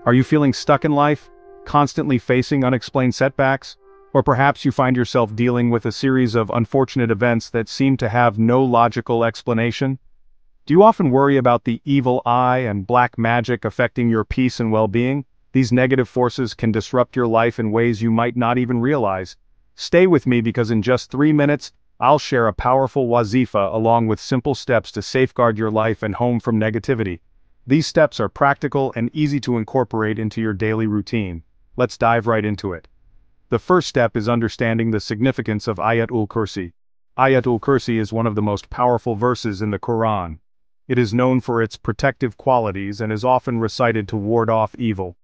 Are you feeling stuck in life, constantly facing unexplained setbacks? Or perhaps you find yourself dealing with a series of unfortunate events that seem to have no logical explanation? Do you often worry about the evil eye and black magic affecting your peace and well-being? These negative forces can disrupt your life in ways you might not even realize. Stay with me because in just 3 minutes, I'll share a powerful wazifa along with simple steps to safeguard your life and home from negativity. These steps are practical and easy to incorporate into your daily routine. Let's dive right into it. The first step is understanding the significance of Ayatul Kursi. Ayatul Kursi is one of the most powerful verses in the Quran. It is known for its protective qualities and is often recited to ward off evil.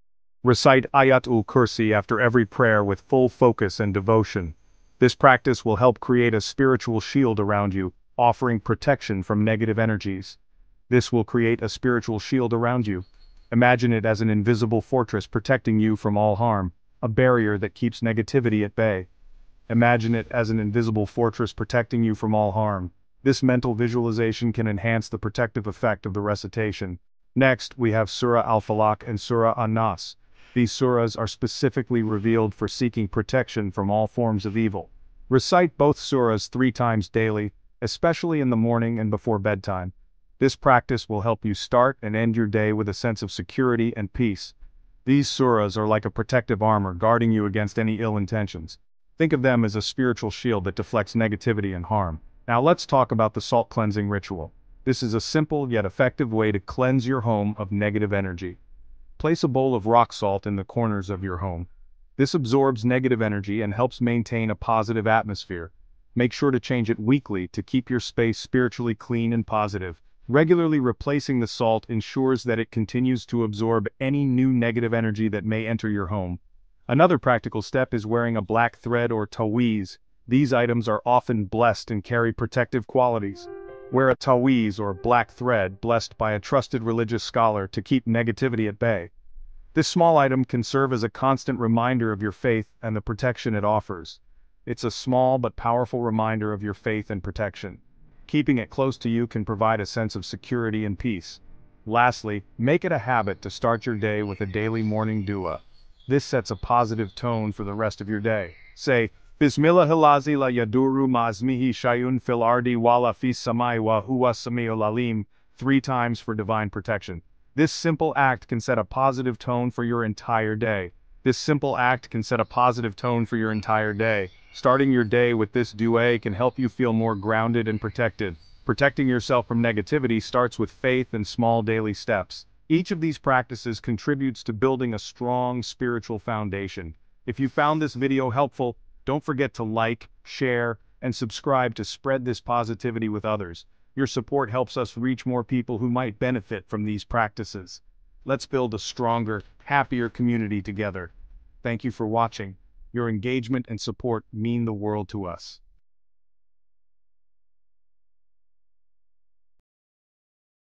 Recite Ayatul Kursi after every prayer with full focus and devotion. This practice will help create a spiritual shield around you, offering protection from negative energies. This will create a spiritual shield around you. Imagine it as an invisible fortress protecting you from all harm, a barrier that keeps negativity at bay. Imagine it as an invisible fortress protecting you from all harm. This mental visualization can enhance the protective effect of the recitation. Next, we have Surah Al-Falaq and Surah An-Nas. These surahs are specifically revealed for seeking protection from all forms of evil. Recite both surahs 3 times daily, especially in the morning and before bedtime. This practice will help you start and end your day with a sense of security and peace. These surahs are like a protective armor guarding you against any ill intentions. Think of them as a spiritual shield that deflects negativity and harm. Now let's talk about the salt cleansing ritual. This is a simple yet effective way to cleanse your home of negative energy. Place a bowl of rock salt in the corners of your home. This absorbs negative energy and helps maintain a positive atmosphere. Make sure to change it weekly to keep your space spiritually clean and positive. Regularly replacing the salt ensures that it continues to absorb any new negative energy that may enter your home. Another practical step is wearing a black thread or taweez. These items are often blessed and carry protective qualities. Wear a taweez or black thread blessed by a trusted religious scholar to keep negativity at bay. This small item can serve as a constant reminder of your faith and the protection it offers. It's a small but powerful reminder of your faith and protection. Keeping it close to you can provide a sense of security and peace. Lastly, make it a habit to start your day with a daily morning dua. This sets a positive tone for the rest of your day. Say, Bismillahillazi la yaduru ma'azmihi shayun fil ardi wala fis samai wa huwa samiul alim 3 times for divine protection. This simple act can set a positive tone for your entire day. Starting your day with this dua can help you feel more grounded and protected. Protecting yourself from negativity starts with faith and small daily steps. Each of these practices contributes to building a strong spiritual foundation. If you found this video helpful, don't forget to like, share, and subscribe to spread this positivity with others. Your support helps us reach more people who might benefit from these practices. Let's build a stronger, happier community together. Thank you for watching. Your engagement and support mean the world to us.